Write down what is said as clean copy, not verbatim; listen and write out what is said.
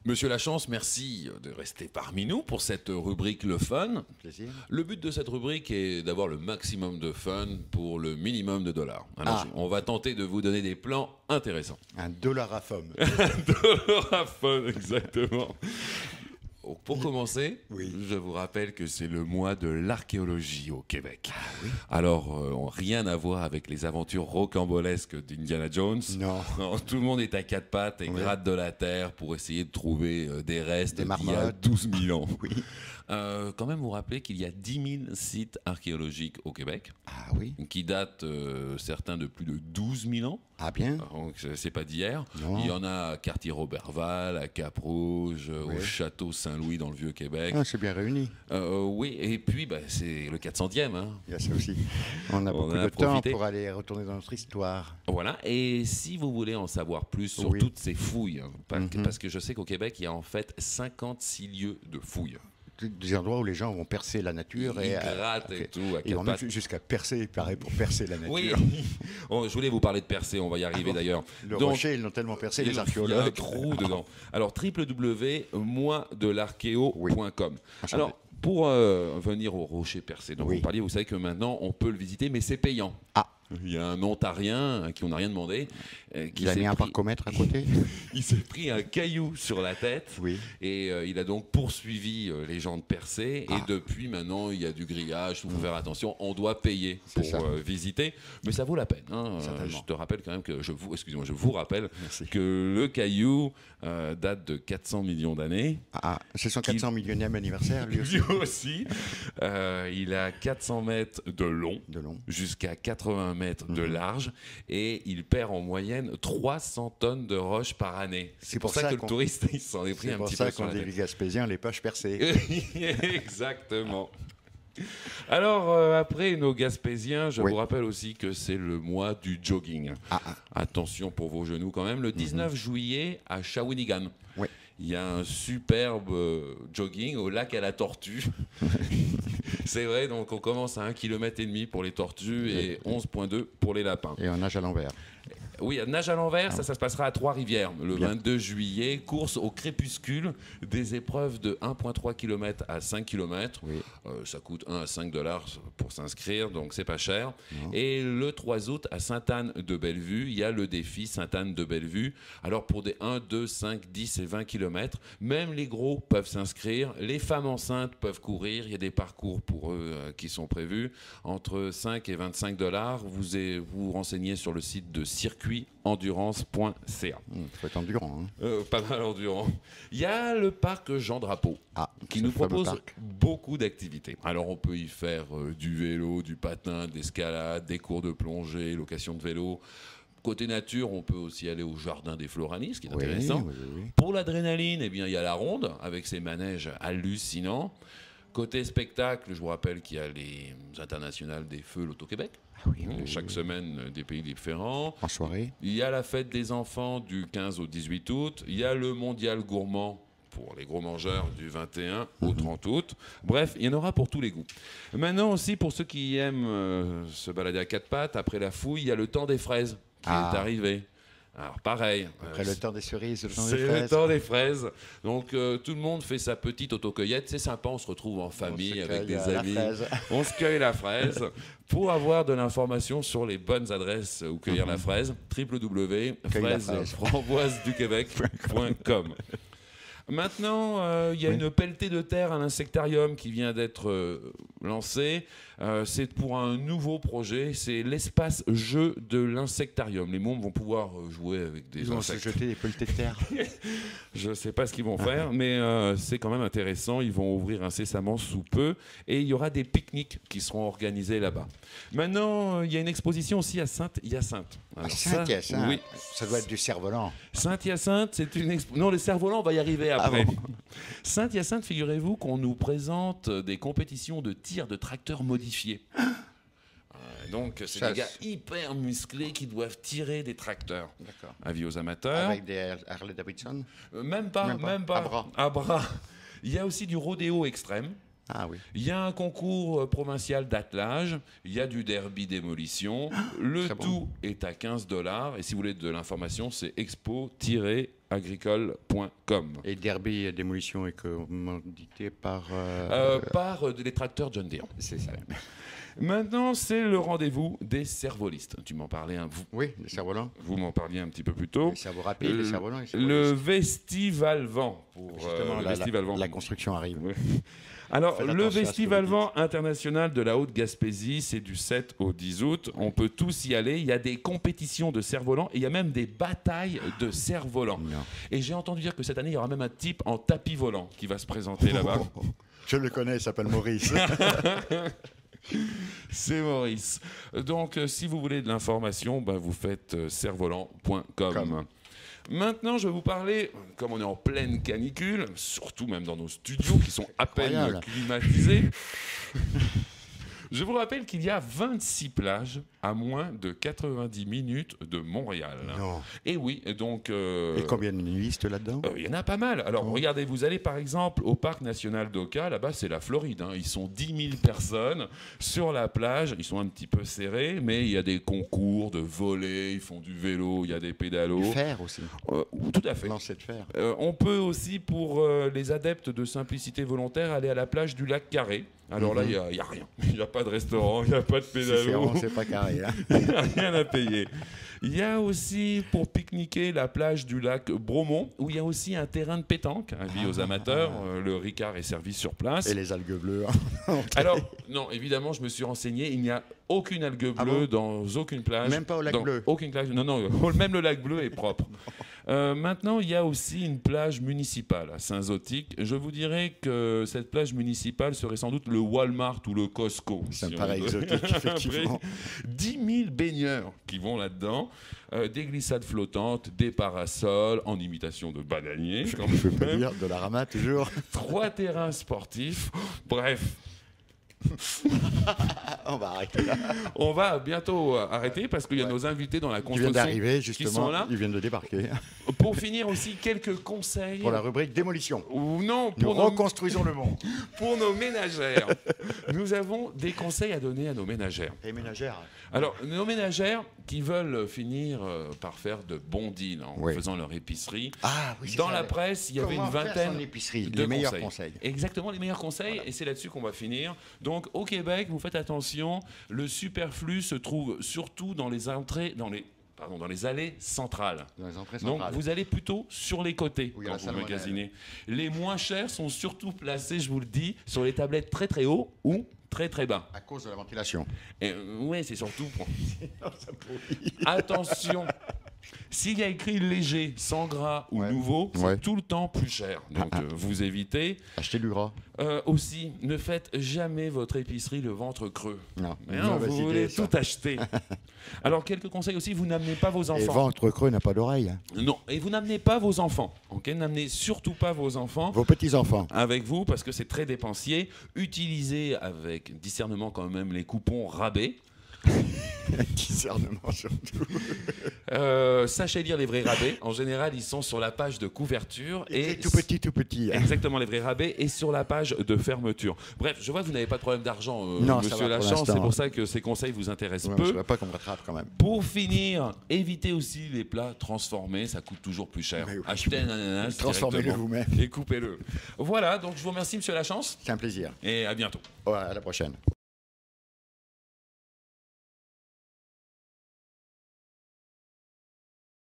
Monsieur Lachance, merci de rester parmi nous pour cette rubrique Le Fun. Plaisir. Le but de cette rubrique est d'avoir le maximum de fun pour le minimum de dollars. Alors, on va tenter de vous donner des plans intéressants. Un dollar à femme. Dollars à fun, exactement. Pour commencer, Oui. je vous rappelle que c'est le mois de l'archéologie au Québec. Ah oui. Alors, rien à voir avec les aventures rocambolesques d'Indiana Jones. Non. Non, tout le monde est à quatre pattes et Oui. gratte de la terre pour essayer de trouver des restes Des d'il y a marmottes. 12 000 ans. Oui. Quand même, vous rappelez qu'il y a 10 000 sites archéologiques au Québec, Ah oui. qui datent certains de plus de 12 000 ans. Ah bien. Donc, c'est pas d'hier. Non. Il y en a à Cartier-Roberval, à Cap-Rouge, Oui. au Château Saint-Louis dans le Vieux-Québec. Ah, c'est bien réuni. Oui, et puis c'est le 400e. Hein. Il y a ça aussi. On a On beaucoup en a de temps profité. pour aller retourner dans notre histoire. Voilà, et si vous voulez en savoir plus sur Oui. toutes ces fouilles, hein, Mhm. parce que je sais qu'au Québec, il y a en fait 56 lieux de fouilles. Des endroits où les gens vont percer la nature. Ils et grattent et ok. tout, à Ils vont quatre même pattes. jusqu'à percer, il paraît, pour percer la nature. Oui, je voulais vous parler de percée, on va y arriver bon d'ailleurs. Le Donc, rocher, ils l'ont tellement percé, les il y a un archéologues. trou dedans. Alors, www.moisdelarchéo.com. Enchanté. Alors, pour venir au rocher percé dont Oui. vous parliez, vous savez que maintenant, on peut le visiter, mais c'est payant. Ah, Il y a un Ontarien à qui on n'a rien demandé. Qui il a s'est mis un pris- parcomètre à côté. Il s'est pris un caillou sur la tête. Oui. Et il a donc poursuivi les gens de Percé. Ah. Et depuis, maintenant, il y a du grillage. Il faut faire attention. On doit payer C'est pour ça. visiter. Mais ça vaut la peine. Hein. Certainement. Je te rappelle quand même que je vous rappelle Merci. que le caillou date de 400 millions d'années. Ah, c'est son 400 millionième anniversaire, lui aussi. Lui aussi. Il a 400 mètres de long. De long. Jusqu'à 80 mètres de Mhm. large et il perd en moyenne 300 tonnes de roches par année. C'est pour ça que le qu'on- touriste il s'en est pris C'est un pour petit ça peu sur qu'on la dit tête. les Gaspésiens, les poches percées. Exactement. Alors, après nos Gaspésiens, je Oui. vous rappelle aussi que c'est le mois du jogging. Ah, ah. Attention pour vos genoux quand même. Le 19 juillet à Shawinigan, Oui. il y a un superbe jogging au lac à la tortue. C'est vrai, donc on commence à 1,5 km pour les tortues et 11,2 pour les lapins. Et on nage à l'envers. Oui, nage à l'envers, ça se passera à Trois-Rivières le Bien. 22 juillet. Course au crépuscule, des épreuves de 1,3 km à 5 km. Oui. Ça coûte 1 à 5 dollars pour s'inscrire, donc c'est pas cher. Non. Et le 3 août, à Sainte-Anne-de-Bellevue, il y a le défi Sainte-Anne-de-Bellevue. Alors pour des 1, 2, 5, 10 et 20 km, même les gros peuvent s'inscrire. Les femmes enceintes peuvent courir. Il y a des parcours pour eux qui sont prévus. Entre 5 et 25 dollars, vous renseignez sur le site de circuitendurance.ca. Faut être endurant. Hein. Pas mal endurant. Il y a le parc Jean Drapeau Ah, qui ce nous fameux propose parc. beaucoup d'activités. Alors on peut y faire du vélo, du patin, de l'escalade, des cours de plongée, location de vélo. Côté nature, on peut aussi aller au jardin des Floranis, ce qui est Oui, intéressant. oui, oui. Pour l'adrénaline, eh bien, il y a la ronde avec ses manèges hallucinants. Côté spectacle, je vous rappelle qu'il y a les internationales des feux l'Auto-Québec. Ah oui, oui, Chaque oui. semaine, des pays différents. En soirée. Il y a la fête des enfants du 15 au 18 août. Il y a le mondial gourmand pour les gros mangeurs du 21 au 30 août. Bref, il y en aura pour tous les goûts. Maintenant aussi, pour ceux qui aiment se balader à quatre pattes, après la fouille, il y a le temps des fraises qui est arrivé. Alors pareil. Après le temps des cerises, le temps des C'est le fraises. temps des fraises. Donc tout le monde fait sa petite autocueillette. C'est sympa, on se retrouve en famille se avec cueille, des la amis. fraise. On se cueille la fraise. Pour avoir de l'information sur les bonnes adresses où cueillir la fraise, www.fraiseframboiseduquebec.com. Maintenant, il y a Oui. une pelletée de terre à l'insectarium qui vient d'être lancée. C'est pour un nouveau projet. C'est l'espace jeu de l'insectarium. Les mômes vont pouvoir jouer avec des Ils vont se insectes. jeter des pelletées de terre. Je ne sais pas ce qu'ils vont faire, mais c'est quand même intéressant. Ils vont ouvrir incessamment sous peu et il y aura des pique-niques qui seront organisés là-bas. Maintenant, il y a une exposition aussi à Saint-Hyacinthe. Alors ça, Saint-Hyacinthe. oui. Ça doit être du cerf-volant. Saint-Hyacinthe, c'est une non, le cerf-volant, on va y arriver après. bon Saint-Hyacinthe, figurez-vous qu'on nous présente des compétitions de tir de tracteurs modifiés. Donc, c'est Ça, des gars hyper musclés qui doivent tirer des tracteurs. D'accord. Avis aux amateurs. Avec des Harley Davidson. Même pas. À bras. À bras. Il y a aussi du rodéo extrême. Ah oui. Il y a un concours provincial d'attelage, il y a du derby démolition. Le très bon. tout est à 15 $. Et si vous voulez de l'information, c'est expo-agricole.com. Et Derby Démolition est commandité par... Par les tracteurs John Deere. C'est ça. Maintenant, c'est le rendez-vous des cervolistes. Tu m'en parlais, Oui, les cerfs-volants. vous m'en parliez un petit peu plus tôt. Les cerveaux rapides, les cerfs-volants. et les Le cerveaux-listes. Vestivalvent. Justement, le la Vestivalvent. construction arrive. Ouais. Alors, Faites le attention à ce que vous Vestivalvent international de la Haute-Gaspésie, c'est du 7 au 10 août. On peut tous y aller. Il y a des compétitions de cerfs-volants et il y a même des batailles de cerfs-volants. Non. Et j'ai entendu dire que cette année, il y aura même un type en tapis volant qui va se présenter là-bas. Je le connais, il s'appelle Maurice. C'est Maurice. Donc, si vous voulez de l'information, vous faites cerfvolant.com. Maintenant, je vais vous parler, comme on est en pleine canicule, surtout même dans nos studios qui sont à peine Incroyable. climatisés, je vous rappelle qu'il y a 26 plages à moins de 90 minutes de Montréal. Non. Et oui, et donc... Et combien de nuistes là-dedans? Il y en a pas mal. Alors, regardez, vous allez par exemple au parc national d'Oka, là-bas, c'est la Floride. Ils sont 10 000 personnes sur la plage. Ils sont un petit peu serrés, mais il y a des concours de volley, ils font du vélo, il y a des pédalos. Du fer aussi. Tout à fait. Lancer de fer. On peut aussi, pour les adeptes de simplicité volontaire, aller à la plage du lac Carré. Alors là, il n'y a rien. Il n'y a pas de restaurant, il n'y a pas de pédalo. C'est pas carré. Hein. Il n'y a rien à payer. Il y a aussi, pour pique-niquer, la plage du lac Bromont, où il y a aussi un terrain de pétanque, avis aux amateurs. Le Ricard est servi sur place. Et les algues bleues. Alors, non, évidemment, je me suis renseigné. Il n'y a aucune algue bleue bon dans aucune plage. Même pas au lac bleu. Aucune plage. Non, non, même le lac bleu est propre. Maintenant, il y a aussi une plage municipale à Saint-Zotique. Je vous dirais que cette plage municipale serait sans doute le Walmart ou le Costco. Ça me si on paraît veut. exotique, effectivement. 10 000 baigneurs qui vont là-dedans. Des glissades flottantes, des parasols en imitation de bananiers. Je peux pas dire, de la rama toujours. 3 terrains sportifs. Bref. On va arrêter là. On va bientôt arrêter parce qu'il y a nos invités dans la Ils viennent construction d'arriver, qui sont justement. là. Ils viennent de débarquer. Pour finir aussi, quelques conseils. Pour la rubrique démolition. Ou non, Nous pour nos, reconstruisons le monde. pour nos ménagères. Nous avons des conseils à donner à nos ménagères. Et ménagères. Alors, nos ménagères qui veulent finir par faire de bons deals en Oui. faisant leur épicerie. Ah, oui, c'est Dans ça. la presse, il y avait Comment une faire vingtaine son épicerie, de les meilleurs conseils. Exactement, les meilleurs conseils, et c'est là-dessus qu'on va finir. Donc, au Québec, vous faites attention, le superflu se trouve surtout dans les entrées, dans les allées centrales. Dans les entrées Donc, centrales. vous allez plutôt sur les côtés Où il y a quand la vous salmonelle. magasinez. Les moins chers sont surtout placés, je vous le dis, sur les tablettes très très haut ou très très bas. À cause de la ventilation. Oui, c'est surtout... Attention, s'il y a écrit léger, sans gras ou Ouais. nouveau, c'est Ouais. tout le temps plus cher. Donc, vous évitez. Achetez du gras. Aussi, ne faites jamais votre épicerie le ventre creux. Non, Mais non, mauvaise vous idée, voulez ça. tout acheter. Alors, quelques conseils aussi, vous n'amenez pas vos Et enfants. ventre creux n'a pas d'oreille. Hein. Non, et vous n'amenez pas vos enfants. Ok, n'amenez surtout pas vos enfants Vos petits-enfants. avec vous parce que c'est très dépensier. Utilisez avec discernement quand même les coupons rabais. Discernement surtout. Sachez lire les vrais rabais. En général, ils sont sur la page de couverture et Tout petit, tout petit. hein. exactement les vrais rabais et sur la page de fermeture. Bref, je vois que vous n'avez pas de problème d'argent, Non, ça monsieur va pour Lachance. l'instant. C'est pour ça que ces conseils vous intéressent Ouais, peu. je ne voudrais pas qu'on me rattrape quand même. Pour finir, évitez aussi les plats transformés, ça coûte toujours plus cher. Mais oui. Achetez un ananas Transformez-le directement vous-même. et coupez-le. Voilà, donc je vous remercie, monsieur Lachance, C'est un plaisir. et à bientôt. Ouais, à la prochaine.